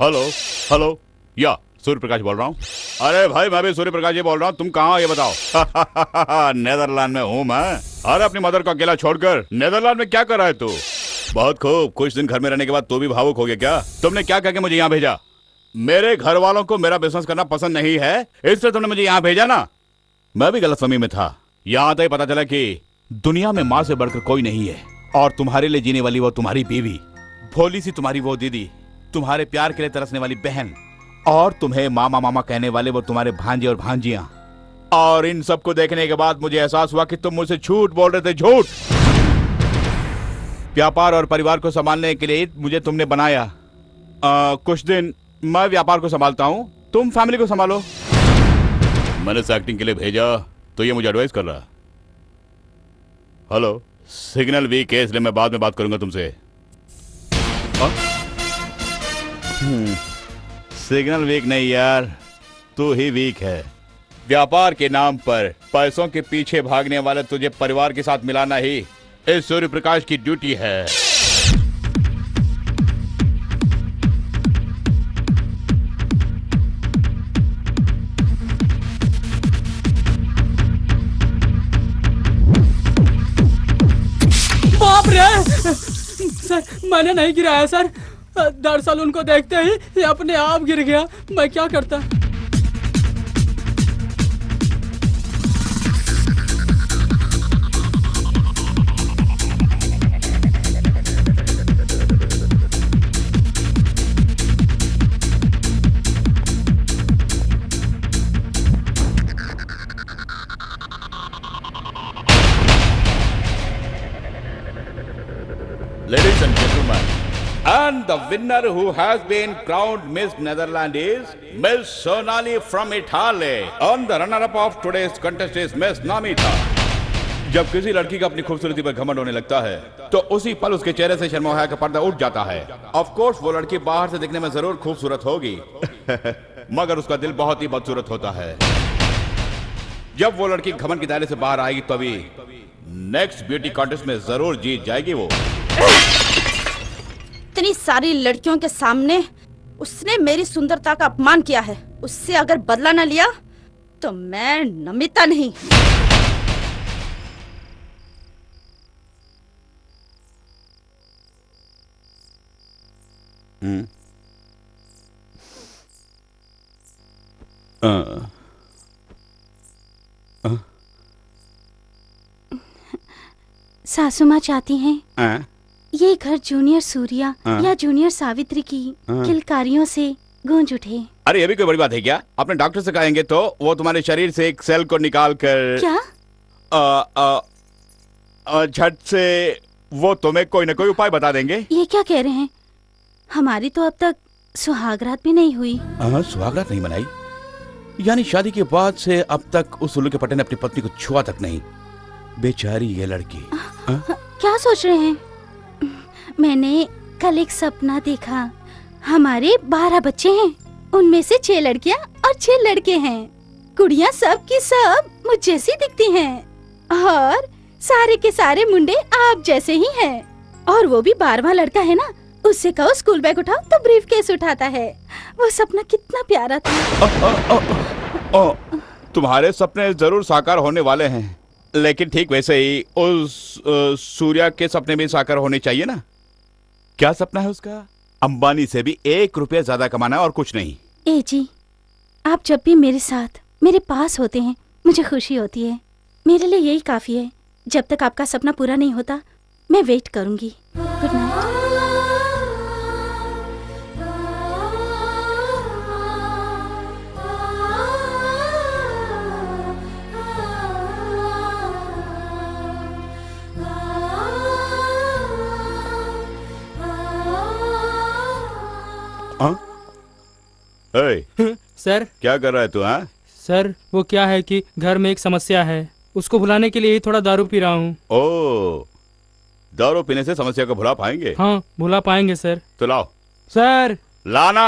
Hello hello, या सूर्य प्रकाश बोल रहा हूँ। अरे भाई मैं भी सूर्य प्रकाश जी बोल रहा हूँ। तुम कहाँ हो ये बताओ। नेदरलैंड में हूँ मैं। अरे अपनी मदर को अकेला छोड़कर नेदरलैंड में क्या कर रहा है तू? बहुत खूब, कुछ दिन घर में रहने के बाद तू भी भावुक हो गया क्या? तुमने क्या कह के मुझे यहाँ भेजा? मेरे घर वालों को मेरा बिजनेस करना पसंद नहीं है, इसलिए तुमने मुझे यहाँ भेजा ना। मैं भी गलतफहमी में था, यहाँ तक पता चला कि दुनिया में माँ से बढ़कर कोई नहीं है, और तुम्हारे लिए जीने वाली वो तुम्हारी बीवी, भोली सी तुम्हारी वो दीदी, तुम्हारे प्यार के लिए तरसने वाली बहन, और तुम्हें मामा मामा कहने वाले वो तुम्हारे भांजे और भांजियां। और इन सबको देखने के बाद मुझे एहसास हुआ कि तुम मुझसे झूठ बोल रहे थे, झूठ। व्यापार और परिवार को संभालने के लिए मुझे तुमने बनाया। कुछ दिन मैं व्यापार को संभालता हूँ, तुम फैमिली को संभालो। मैंने इसे एक्टिंग के लिए भेजा तो ये मुझे एडवाइस कर रहा। हेलो, सिग्नल वीक है इसलिए मैं बाद में बात करूंगा तुमसे। सिग्नल वीक नहीं यार, तू ही वीक है। व्यापार के नाम पर पैसों के पीछे भागने वाले तुझे परिवार के साथ मिलाना ही इस सूर्य प्रकाश की ड्यूटी है। बाप रे सर, मैंने नहीं गिराया सर। दरअसल उनको देखते ही ये अपने आप गिर गया। मैं क्या करता। Ladies and gentlemen, and the winner who has been crowned Miss Netherlands is Miss Sonali from Italy. And the runner-up of today's contest is Miss Namita. जब किसी लड़की का अपनी खूबसूरती पर घमंड होने लगता है तो उसी पल उसके चेहरे से शर्म और हया का पर्दा उठ जाता है। ऑफ कोर्स वो लड़की बाहर से दिखने में जरूर खूबसूरत होगी मगर उसका दिल बहुत ही बदसूरत होता है। जब वो लड़की घमंड के दायरे से बाहर आएगी तो अभी नेक्स्ट ब्यूटी कॉन्टेस्ट में जरूर जीत जाएगी वो। इतनी सारी लड़कियों के सामने उसने मेरी सुंदरता का अपमान किया है। उससे अगर बदला न लिया तो मैं नमिता नहीं। सासू माँ चाहती हैं ये घर जूनियर सूर्या या जूनियर सावित्री की किलकारियों से गूंज उठे। अरे ये भी कोई बड़ी बात है क्या? अपने डॉक्टर से कहेंगे तो वो तुम्हारे शरीर से एक सेल को निकाल कर क्या झट से वो तुम्हें कोई ना कोई उपाय बता देंगे। ये क्या कह रहे हैं? हमारी तो अब तक सुहागरात भी नहीं हुई। सुहागरात नहीं मनाई? यानी शादी के बाद से अब तक उस उल्लू के पट्टे ने अपनी पत्नी को छुआ तक नहीं। बेचारी ये लड़की। क्या सोच रहे हैं? मैंने कल एक सपना देखा। हमारे 12 बच्चे हैं, उनमें से 6 लड़कियां और 6 लड़के हैं। कुड़ियां सब की सब मुझ जैसी दिखती हैं और सारे के सारे मुंडे आप जैसे ही हैं। और वो भी 12वां लड़का है ना, उससे कहो स्कूल बैग उठाओ तो ब्रीफ केस उठाता है। वो सपना कितना प्यारा था। तुम्हारे सपने जरूर साकार होने वाले हैं, लेकिन ठीक वैसे ही उस सूर्या के सपने भी साकार होने चाहिए ना। क्या सपना है उसका? अंबानी से भी 1 रुपया ज्यादा कमाना है और कुछ नहीं। ए जी, आप जब भी मेरे साथ मेरे पास होते हैं मुझे खुशी होती है। मेरे लिए यही काफी है। जब तक आपका सपना पूरा नहीं होता मैं वेट करूंगी। Good night. सर क्या कर रहा है तू? हाँ सर, वो क्या है कि घर में एक समस्या है, उसको भुलाने के लिए ही थोड़ा दारू पी रहा हूँ। ओ, दारू पीने से समस्या को भुला पाएंगे? हाँ, भुला पाएंगे सर। तो लाओ। सर लाना।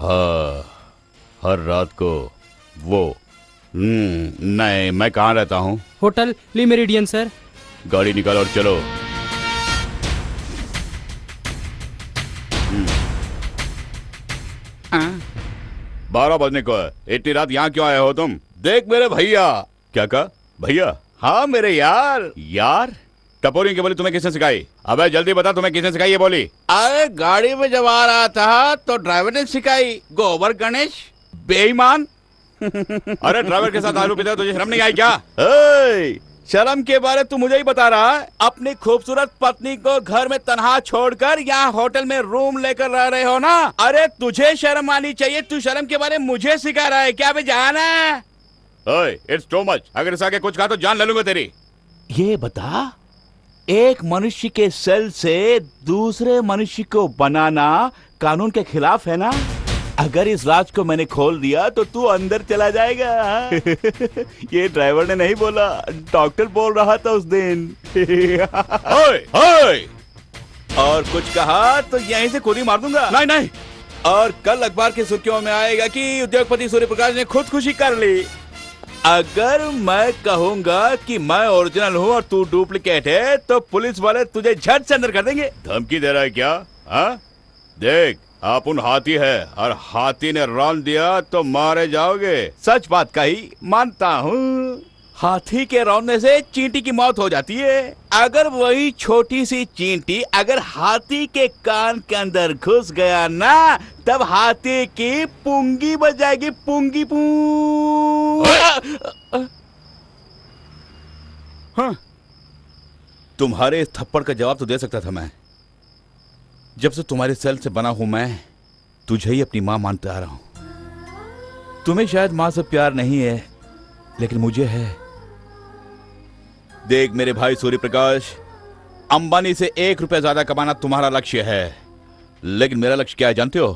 हाँ, हर रात को वो नहीं, मैं कहाँ रहता हूँ? होटल ली मेरिडियन सर। गाड़ी निकालो और चलो। हाँ? 12 बजने को है, इतनी रात यहाँ क्यों आए हो तुम? देख मेरे भैया। क्या कहा? भैया? हाँ मेरे यार। यार? टपोरी की बोली तुम्हें किसने सिखाई? अबे जल्दी बता, तुम्हें किसने सिखाई ये बोली? अरे गाड़ी में जब आ रहा था तो ड्राइवर ने सिखाई। गोबर गणेश बेईमान। अरे ड्राइवर के साथ दारू पीते हो, तुझे शर्म नहीं आई क्या? ए, शर्म के बारे तू मुझे ही बता रहा है? अपनी खूबसूरत पत्नी को घर में तनहा छोड़कर यहाँ होटल में रूम लेकर रह रहे हो ना? अरे तुझे शर्म आनी चाहिए, तू शर्म के बारे मुझे सिखा रहा है क्या? बे जाना। ओए, इट्स टू मच। अगर इस आगे कुछ कहा तो जान ले लूंगा तेरी। ये बता, एक मनुष्य के सेल से दूसरे मनुष्य को बनाना कानून के खिलाफ है ना? अगर इस राज को मैंने खोल दिया तो तू अंदर चला जाएगा। ये ड्राइवर ने नहीं बोला, डॉक्टर बोल रहा था उस दिन। ओए, ओए! और कुछ कहा तो यहीं से खुद ही मार दूंगा। नहीं नहीं। और कल अखबार की सुर्खियों में आएगा कि उद्योगपति सूर्य प्रकाश ने खुदकुशी कर ली। अगर मैं कहूंगा कि मैं ओरिजिनल हूँ और तू डुप्लीकेट है तो पुलिस वाले तुझे झट से अंदर कर देंगे। धमकी दे रहा है क्या? हाँ? देख, आप उन हाथी है और हाथी ने रौंद दिया तो मारे जाओगे। सच बात कही, मानता हूँ। हाथी के रौंदने से चींटी की मौत हो जाती है। अगर वही छोटी सी चींटी अगर हाथी के कान के अंदर घुस गया ना, तब हाथी की पुंगी बजाएगी। पुंगी पू। हाँ, तुम्हारे इस थप्पड़ का जवाब तो दे सकता था मैं। जब से तुम्हारे सेल से बना हूं मैं तुझे ही अपनी मां मानते आ रहा हूं। तुम्हें शायद मां से प्यार नहीं है, लेकिन मुझे है। देख मेरे भाई सूर्य प्रकाश, अंबानी से 1 रुपया ज्यादा कमाना तुम्हारा लक्ष्य है, लेकिन मेरा लक्ष्य क्या है जानते हो?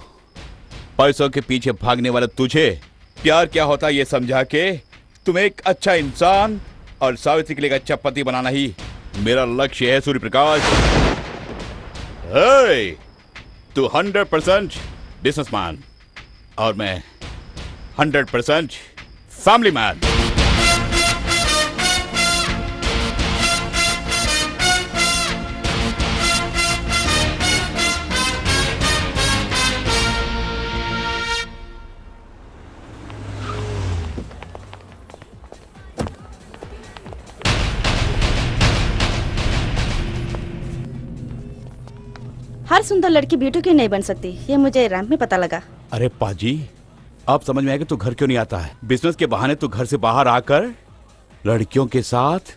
पैसों के पीछे भागने वाले तुझे प्यार क्या होता है ये समझा के तुम्हें एक अच्छा इंसान और सावित्री के लिए एक अच्छा पति बनाना ही मेरा लक्ष्य है सूर्य प्रकाश। hey, तू 100% बिजनेसमैन और मैं 100% फैमिली मैन। हर सुंदर लड़की ब्यूटी क्यों नहीं बन सकती, ये मुझे रैंप में पता लगा। अरे पाजी, अब समझ में आया कि तू घर क्यों नहीं आता है। बिजनेस के बहाने तू घर से बाहर आकर लड़कियों के साथ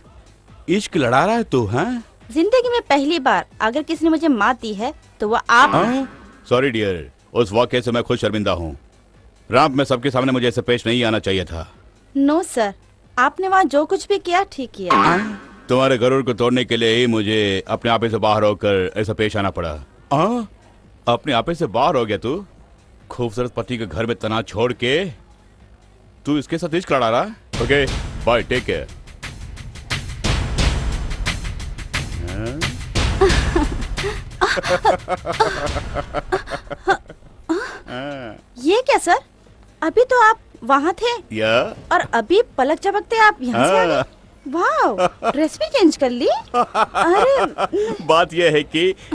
इश्क लड़ा रहा है तू। हैं? जिंदगी में पहली बार अगर किसी ने मुझे मात दी है तो वो आप। सॉरी डियर, उस वाकये से मैं खुद शर्मिंदा हूँ। रैंप में सबके सामने मुझे ऐसे पेश नहीं आना चाहिए था। नो सर, आपने वहाँ जो कुछ भी किया ठीक किया। तुम्हारे गरुड़ को तोड़ने के लिए ही मुझे अपने आपे से बाहर होकर ऐसा पेश आना पड़ा। अपने आपे से बाहर हो गया तू? खूबसूरत पति के घर में तना छोड़ के तू इसके साथ इश्क लड़ा रहा है? Okay bye, take care. ये क्या सर, अभी तो आप वहाँ थे या और अभी पलक झपकते आप यहाँ से आ गए। वाह, ड्रेस भी चेंज कर ली। अरे बात यह है कि